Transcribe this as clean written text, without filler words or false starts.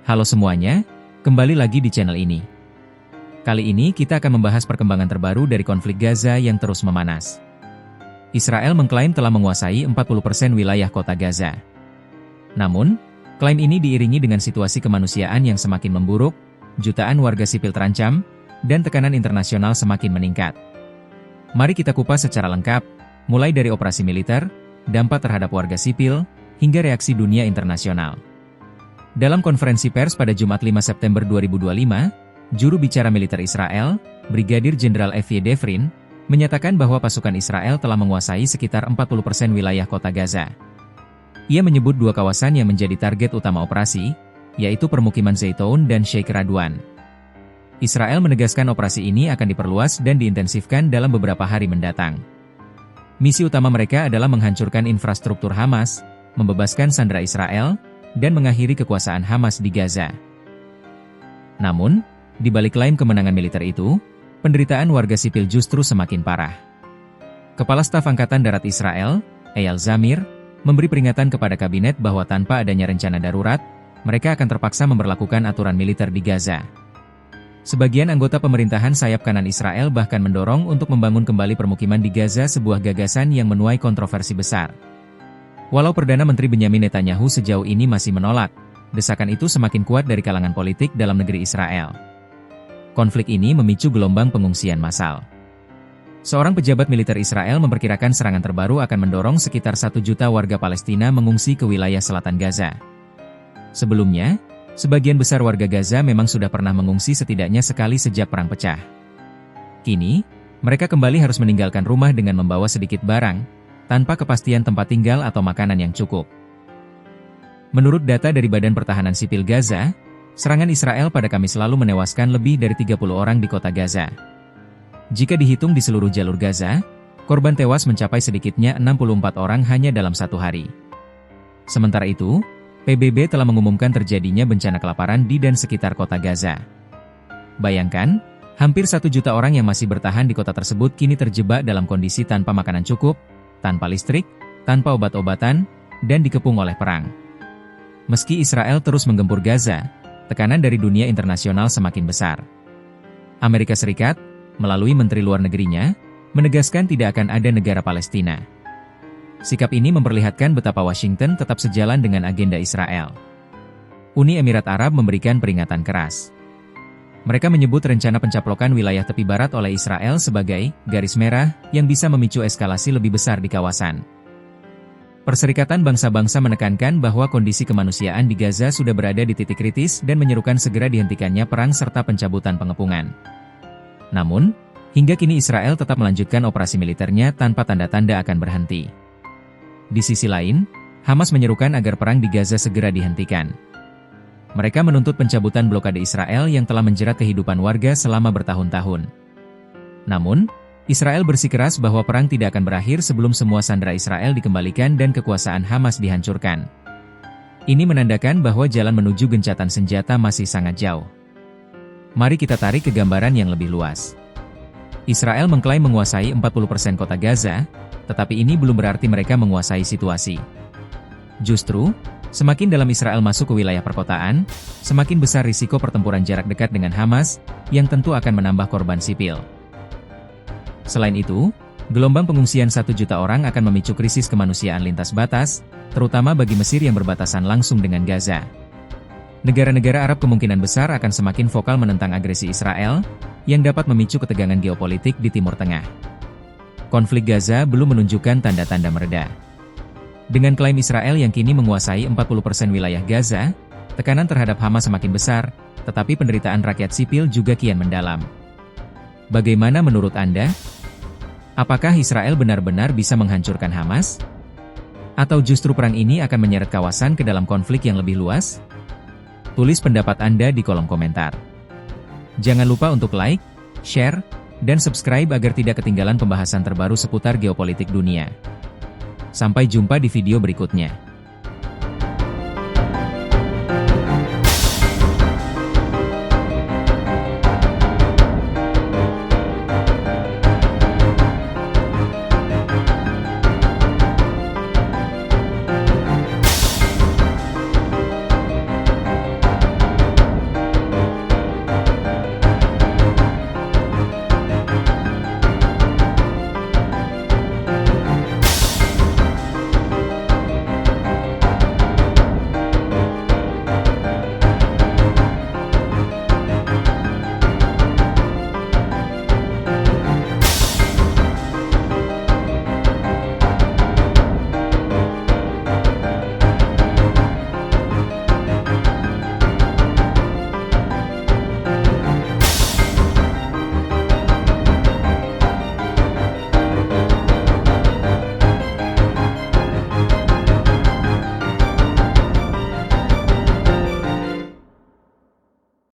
Halo semuanya, kembali lagi di channel ini. Kali ini kita akan membahas perkembangan terbaru dari konflik Gaza yang terus memanas. Israel mengklaim telah menguasai 40% wilayah kota Gaza. Namun, klaim ini diiringi dengan situasi kemanusiaan yang semakin memburuk, jutaan warga sipil terancam, dan tekanan internasional semakin meningkat. Mari kita kupas secara lengkap, mulai dari operasi militer, dampak terhadap warga sipil, hingga reaksi dunia internasional. Dalam konferensi pers pada Jumat 5 September 2025, juru bicara militer Israel, Brigadir Jenderal Evie Devrin, menyatakan bahwa pasukan Israel telah menguasai sekitar 40% wilayah kota Gaza. Ia menyebut dua kawasan yang menjadi target utama operasi, yaitu permukiman Zeitoun dan Sheikh Radwan. Israel menegaskan operasi ini akan diperluas dan diintensifkan dalam beberapa hari mendatang. Misi utama mereka adalah menghancurkan infrastruktur Hamas, membebaskan sandera Israel, dan mengakhiri kekuasaan Hamas di Gaza. Namun, di balik klaim kemenangan militer itu, penderitaan warga sipil justru semakin parah. Kepala Staf Angkatan Darat Israel, Eyal Zamir, memberi peringatan kepada kabinet bahwa tanpa adanya rencana darurat, mereka akan terpaksa memberlakukan aturan militer di Gaza. Sebagian anggota pemerintahan sayap kanan Israel bahkan mendorong untuk membangun kembali permukiman di Gaza, sebuah gagasan yang menuai kontroversi besar. Walau Perdana Menteri Benyamin Netanyahu sejauh ini masih menolak, desakan itu semakin kuat dari kalangan politik dalam negeri Israel. Konflik ini memicu gelombang pengungsian massal. Seorang pejabat militer Israel memperkirakan serangan terbaru akan mendorong sekitar 1 juta warga Palestina mengungsi ke wilayah selatan Gaza. Sebelumnya, sebagian besar warga Gaza memang sudah pernah mengungsi setidaknya sekali sejak perang pecah. Kini, mereka kembali harus meninggalkan rumah dengan membawa sedikit barang, tanpa kepastian tempat tinggal atau makanan yang cukup. Menurut data dari Badan Pertahanan Sipil Gaza, serangan Israel pada Kamis lalu menewaskan lebih dari 30 orang di kota Gaza. Jika dihitung di seluruh jalur Gaza, korban tewas mencapai sedikitnya 64 orang hanya dalam satu hari. Sementara itu, PBB telah mengumumkan terjadinya bencana kelaparan di dan sekitar kota Gaza. Bayangkan, hampir 1 juta orang yang masih bertahan di kota tersebut kini terjebak dalam kondisi tanpa makanan cukup, tanpa listrik, tanpa obat-obatan, dan dikepung oleh perang. Meski Israel terus menggempur Gaza, tekanan dari dunia internasional semakin besar. Amerika Serikat, melalui Menteri Luar Negerinya, menegaskan tidak akan ada negara Palestina. Sikap ini memperlihatkan betapa Washington tetap sejalan dengan agenda Israel. Uni Emirat Arab memberikan peringatan keras. Mereka menyebut rencana pencaplokan wilayah tepi barat oleh Israel sebagai garis merah yang bisa memicu eskalasi lebih besar di kawasan. Perserikatan Bangsa-Bangsa menekankan bahwa kondisi kemanusiaan di Gaza sudah berada di titik kritis dan menyerukan segera dihentikannya perang serta pencabutan pengepungan. Namun, hingga kini Israel tetap melanjutkan operasi militernya tanpa tanda-tanda akan berhenti. Di sisi lain, Hamas menyerukan agar perang di Gaza segera dihentikan. Mereka menuntut pencabutan blokade Israel yang telah menjerat kehidupan warga selama bertahun-tahun. Namun, Israel bersikeras bahwa perang tidak akan berakhir sebelum semua sandera Israel dikembalikan dan kekuasaan Hamas dihancurkan. Ini menandakan bahwa jalan menuju gencatan senjata masih sangat jauh. Mari kita tarik ke gambaran yang lebih luas. Israel mengklaim menguasai 40% kota Gaza, tetapi ini belum berarti mereka menguasai situasi. Justru, semakin dalam Israel masuk ke wilayah perkotaan, semakin besar risiko pertempuran jarak dekat dengan Hamas, yang tentu akan menambah korban sipil. Selain itu, gelombang pengungsian 1 juta orang akan memicu krisis kemanusiaan lintas batas, terutama bagi Mesir yang berbatasan langsung dengan Gaza. Negara-negara Arab kemungkinan besar akan semakin vokal menentang agresi Israel, yang dapat memicu ketegangan geopolitik di Timur Tengah. Konflik Gaza belum menunjukkan tanda-tanda mereda. Dengan klaim Israel yang kini menguasai 40% wilayah Gaza, tekanan terhadap Hamas semakin besar, tetapi penderitaan rakyat sipil juga kian mendalam. Bagaimana menurut Anda? Apakah Israel benar-benar bisa menghancurkan Hamas? Atau justru perang ini akan menyeret kawasan ke dalam konflik yang lebih luas? Tulis pendapat Anda di kolom komentar. Jangan lupa untuk like, share, dan subscribe agar tidak ketinggalan pembahasan terbaru seputar geopolitik dunia. Sampai jumpa di video berikutnya.